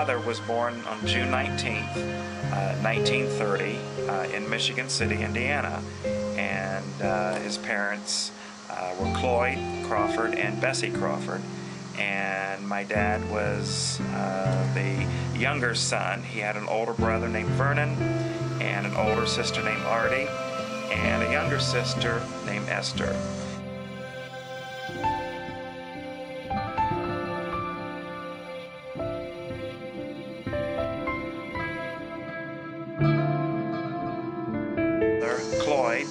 father was born on June 19th, 1930 in Michigan City, Indiana, and his parents were Cloyd Crawford and Bessie Crawford, and my dad was the younger son. He had an older brother named Vernon and an older sister named Artie and a younger sister named Esther. Cloyd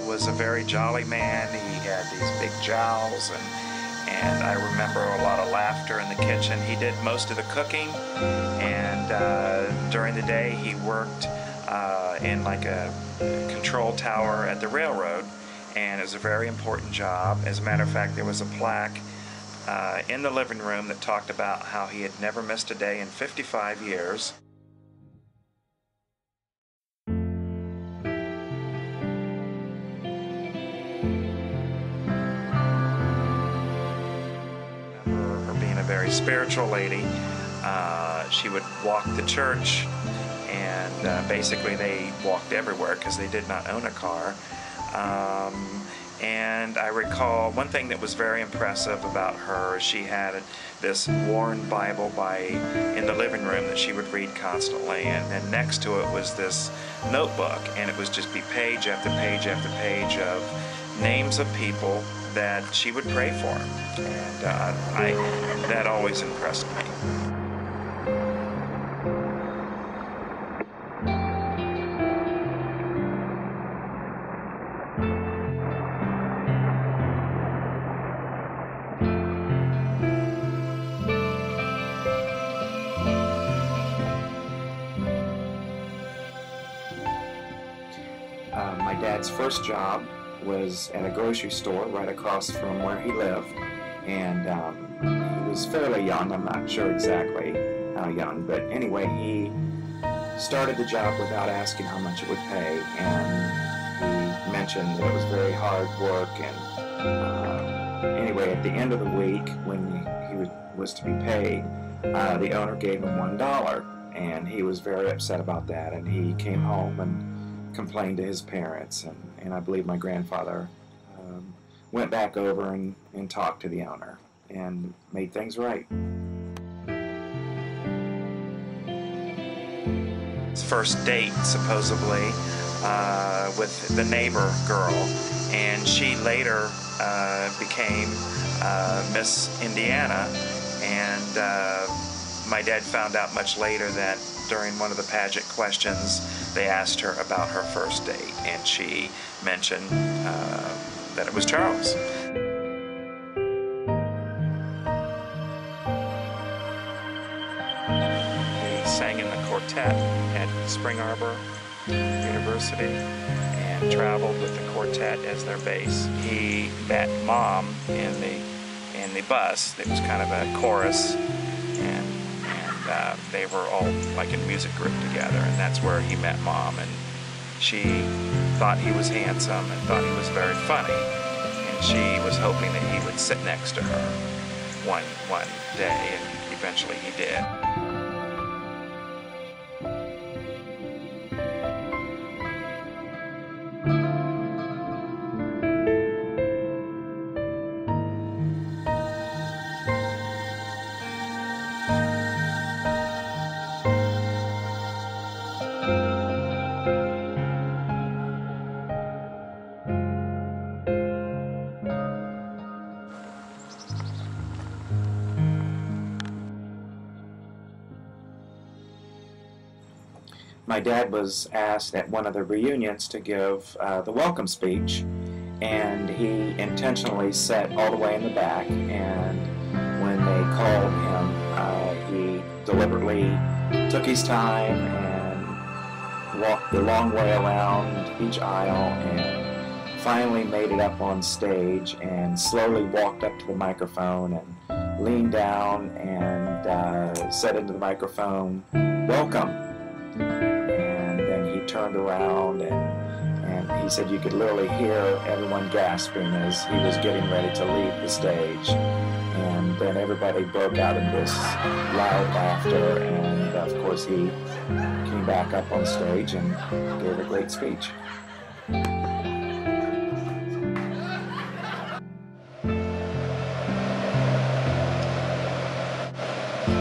was a very jolly man. He had these big jowls, and I remember a lot of laughter in the kitchen. He did most of the cooking, and during the day he worked in like a control tower at the railroad, and it was a very important job. As a matter of fact, there was a plaque in the living room that talked about how he had never missed a day in 55 years. Very spiritual lady. She would walk the church, and basically they walked everywhere because they did not own a car. And I recall one thing that was very impressive about her. She had this worn Bible in the living room that she would read constantly, and then next to it was this notebook, and it was just be page after page after page of names of people that she would pray for, and that always impressed me. My dad's first job was at a grocery store right across from where he lived, and he was fairly young. I'm not sure exactly how young, but anyway, he started the job without asking how much it would pay, and he mentioned that it was very hard work, and anyway, at the end of the week when he was to be paid, the owner gave him $1, and he was very upset about that, and he came home and complained to his parents, and I believe my grandfather went back over and talked to the owner and made things right. His first date, supposedly, with the neighbor girl, and she later became Miss Indiana, and my dad found out much later that during one of the pageant questions they asked her about her first date, and she mentioned that it was Charles. He sang in the quartet at Spring Arbor University and traveled with the quartet as their bass. He met Mom in the bus. It was kind of a chorus, and they were all like in music group together, and that's where he met Mom, and she thought he was handsome and thought he was very funny, and she was hoping that he would sit next to her one day, and eventually he did. My dad was asked at one of the reunions to give the welcome speech, and he intentionally sat all the way in the back, and when they called him, he deliberately took his time and walked the long way around each aisle, and finally made it up on stage and slowly walked up to the microphone and leaned down and said into the microphone, "Welcome." Turned around, and he said you could literally hear everyone gasping as he was getting ready to leave the stage. And then everybody broke out in this loud laughter, and of course he came back up on stage and gave a great speech.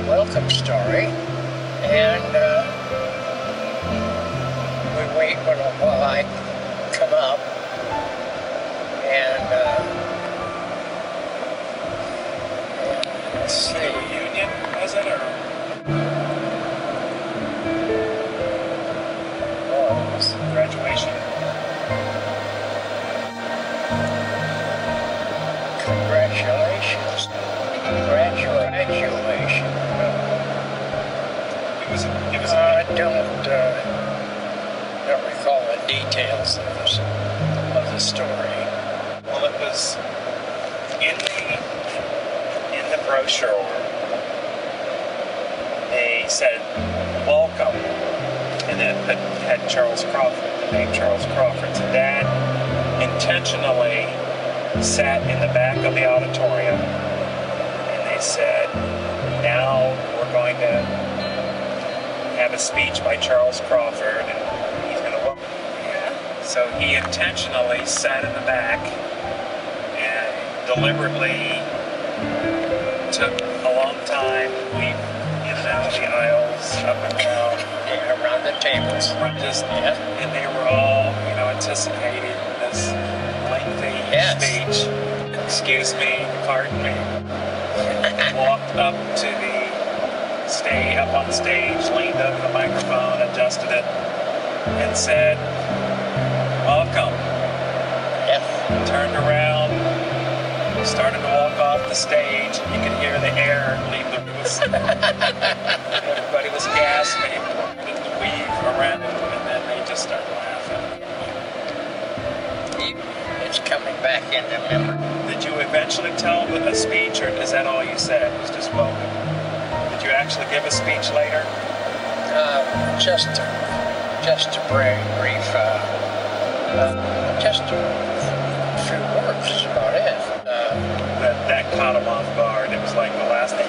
Welcome story, and we wait while I come up, and let's see. Reunion, was it, or? Oh, it was Graduation? Congratulations. Graduation. I don't recall the details of the story. Well, it was in the brochure. They said welcome, and then had Charles Crawford, the name Charles Crawford. So Dad intentionally sat in the back of the auditorium, and they said, now we're going to have a speech by Charles Crawford, and he's going to welcome you. Yeah. So he intentionally sat in the back and deliberately took a long time, weaved in and out of the aisles, up and down. Yeah, around the tables. And they were all, anticipating this lengthy speech. Excuse me, pardon me. Walked up to up on stage, leaned over the microphone, adjusted it, and said, welcome. Yes. Turned around, started to walk off the stage. You could hear the air leave the room. Everybody was gasping, weave around, and then they just started laughing. It's coming back into memory. Did you eventually tell a speech, or is that all you said? It was just welcome? Did you actually give a speech later? Just a brief, just a few words is about it. That caught him off guard. It was like the last thing.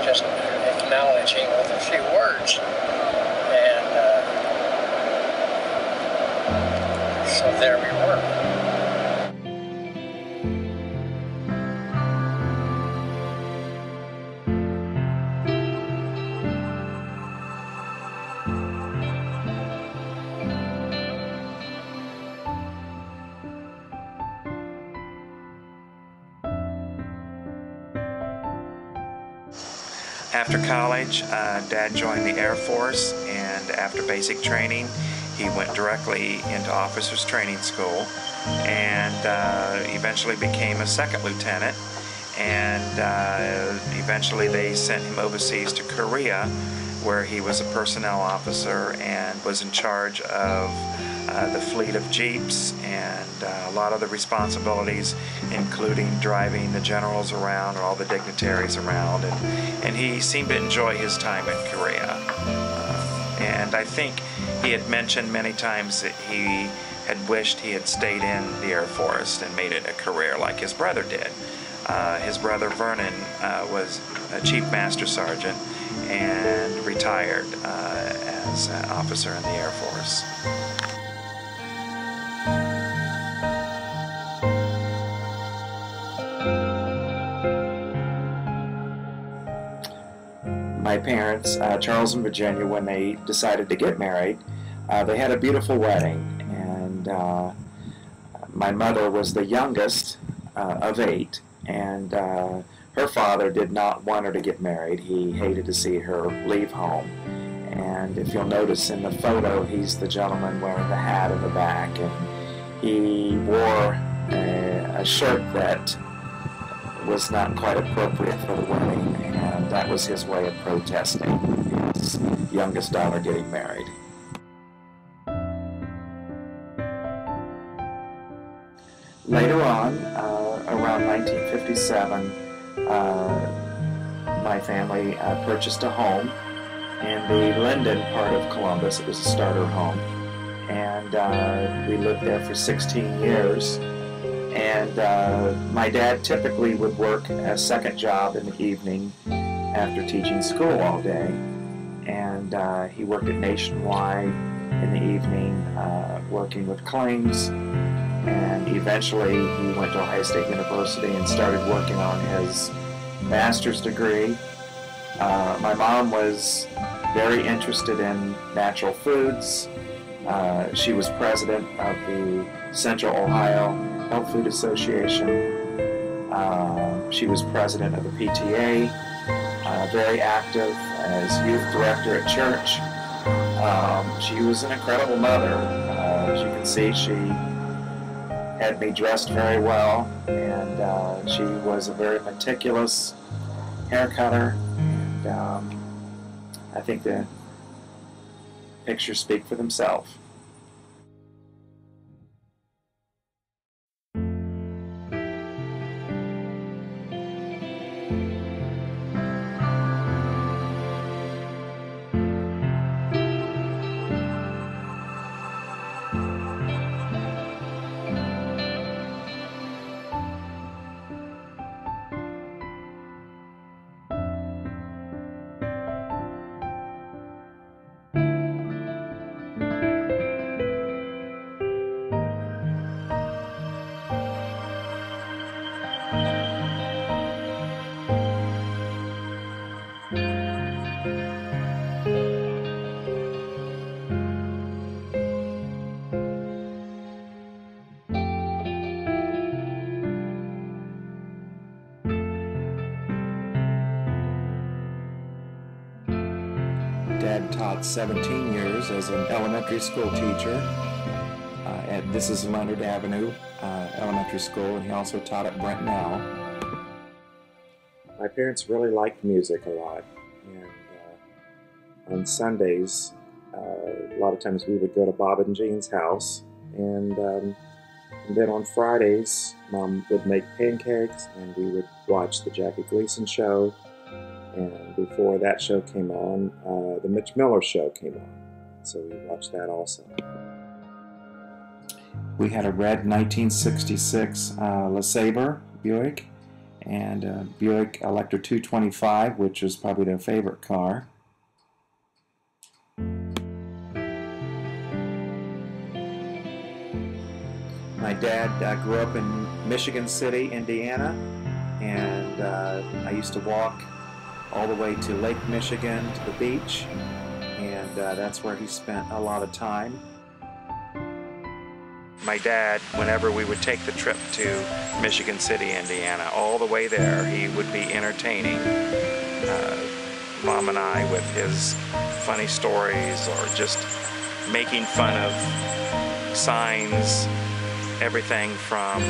Just acknowledging with a few words, and so there we were. After college, Dad joined the Air Force, and after basic training, he went directly into officers training school, and eventually became a second lieutenant, and eventually they sent him overseas to Korea, where he was a personnel officer and was in charge of the fleet of jeeps and a lot of the responsibilities, including driving the generals around or all the dignitaries around, and he seemed to enjoy his time in Korea. And I think he had mentioned many times that he had wished he had stayed in the Air Force and made it a career like his brother did. His brother Vernon was a Chief Master Sergeant and retired as an officer in the Air Force. My parents, Charles and Virginia, when they decided to get married, they had a beautiful wedding, and my mother was the youngest of 8, and her father did not want her to get married. He hated to see her leave home. And if you'll notice in the photo, he's the gentleman wearing the hat in the back, and he wore a shirt that was not quite appropriate for the wedding, and that was his way of protesting his youngest daughter getting married. Later on, around 1957, my family purchased a home in the Linden part of Columbus. It was a starter home, and we lived there for 16 years. And my dad typically would work a second job in the evening after teaching school all day. And he worked at Nationwide in the evening, working with claims. And eventually he went to Ohio State University and started working on his master's degree. My mom was very interested in natural foods. She was president of the Central Ohio Health Food Association. She was president of the PTA, very active as youth director at church. She was an incredible mother. As you can see, she had me dressed very well, and she was a very meticulous hair cutter. And I think the pictures speak for themselves. Dad taught 17 years as an elementary school teacher this is Leonard Avenue Elementary School, and he also taught at Brent now. My parents really liked music a lot, and on Sundays, a lot of times we would go to Bob and Jean's house, and then on Fridays, Mom would make pancakes, and we would watch the Jackie Gleason show. And before that show came on, the Mitch Miller show came on. So we watched that also. We had a red 1966 LeSabre Buick and a Buick Electra 225, which was probably their favorite car. My dad grew up in Michigan City, Indiana, and I used to walk all the way to Lake Michigan, to the beach, and that's where he spent a lot of time. My dad, whenever we would take the trip to Michigan City, Indiana, all the way there, he would be entertaining Mom and I with his funny stories or just making fun of signs, everything from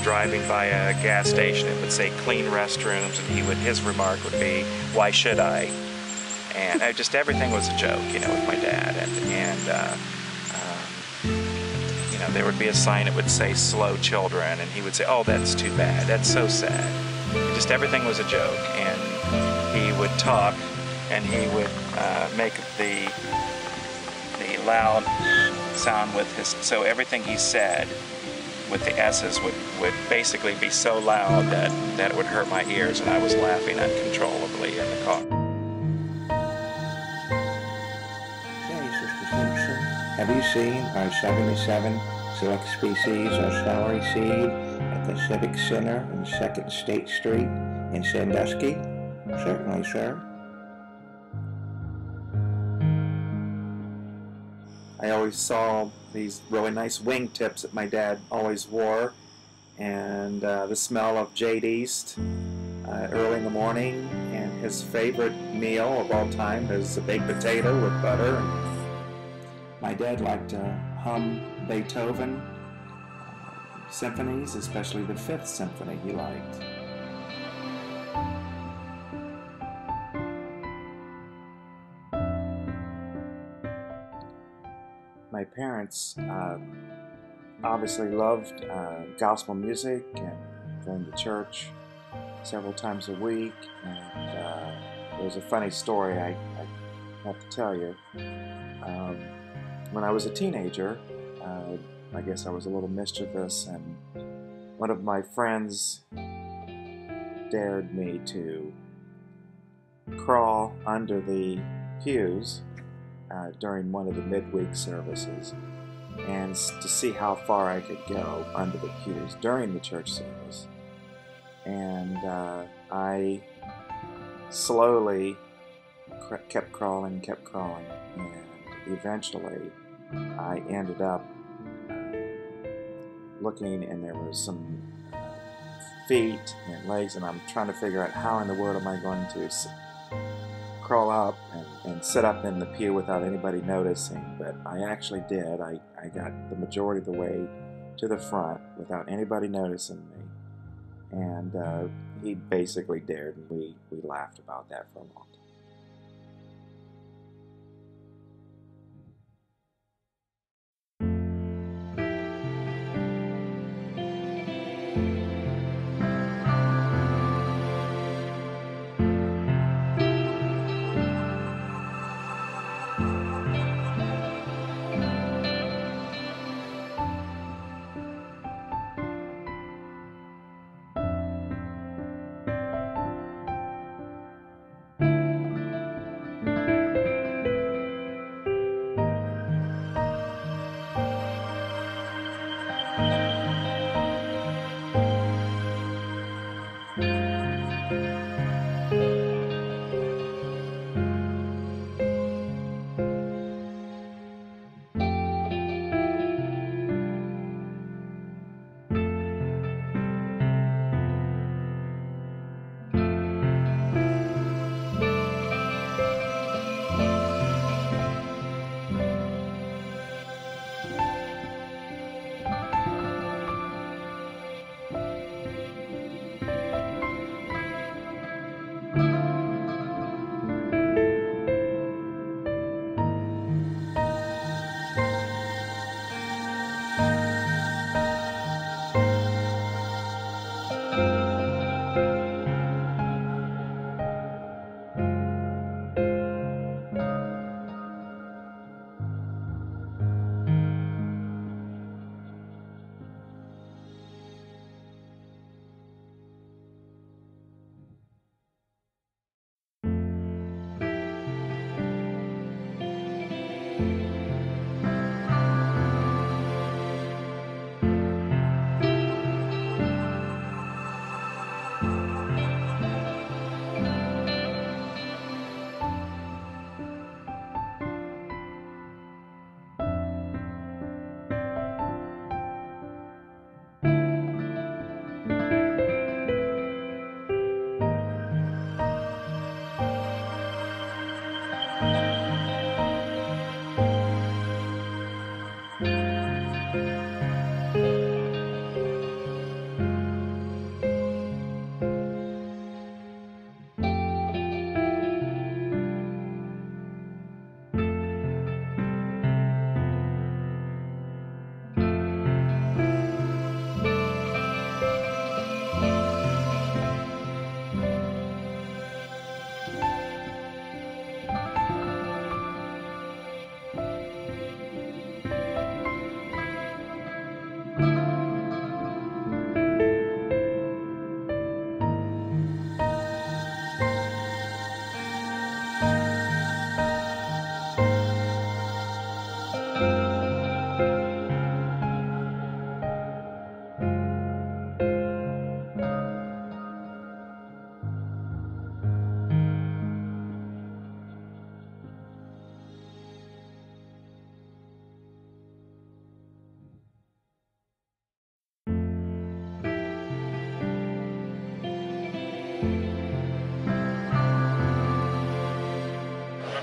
driving by a gas station, it would say clean restrooms, and his remark would be, "Why should I?" And just everything was a joke, with my dad. And there would be a sign that would say "slow children," and he would say, "Oh, that's too bad. That's so sad." Just everything was a joke, and he would talk, and he would make the loud sound with his. So everything he said with the S's would basically be so loud that it would hurt my ears, and I was laughing uncontrollably in the car. Say, Sister Simpson, have you seen our 77 select species of celery seed at the Civic Center on 2nd State Street in Sandusky? Certainly, sir. I always saw these really nice wingtips that my dad always wore, and the smell of Jade East early in the morning, and his favorite meal of all time is a baked potato with butter. My dad liked to hum Beethoven symphonies, especially the 5th Symphony he liked. My parents obviously loved gospel music and going to church several times a week. And there's a funny story I have to tell you. when I was a teenager, I guess I was a little mischievous, and one of my friends dared me to crawl under the pews during one of the midweek services and to see how far I could go under the pews during the church service. And I slowly kept crawling, and eventually I ended up looking, and there was some feet and legs, and I'm trying to figure out how in the world am I going to crawl up and sit up in the pew without anybody noticing. But I actually did. I got the majority of the way to the front without anybody noticing me, and he basically dared, and we laughed about that for a long time.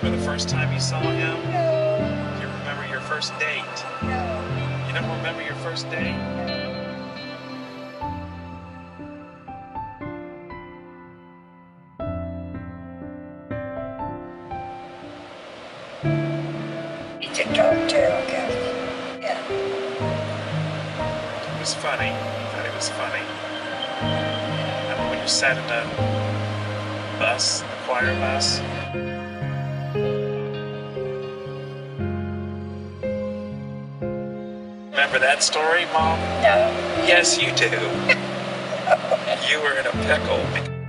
Remember the first time you saw him? No. Do you remember your first date? No. You don't remember your first date? It's a dog tail, I guess. Yeah. It was funny. I thought it was funny. Remember when you sat in the bus, the choir bus? remember that story, Mom? No. Yes, you do. You were in a pickle.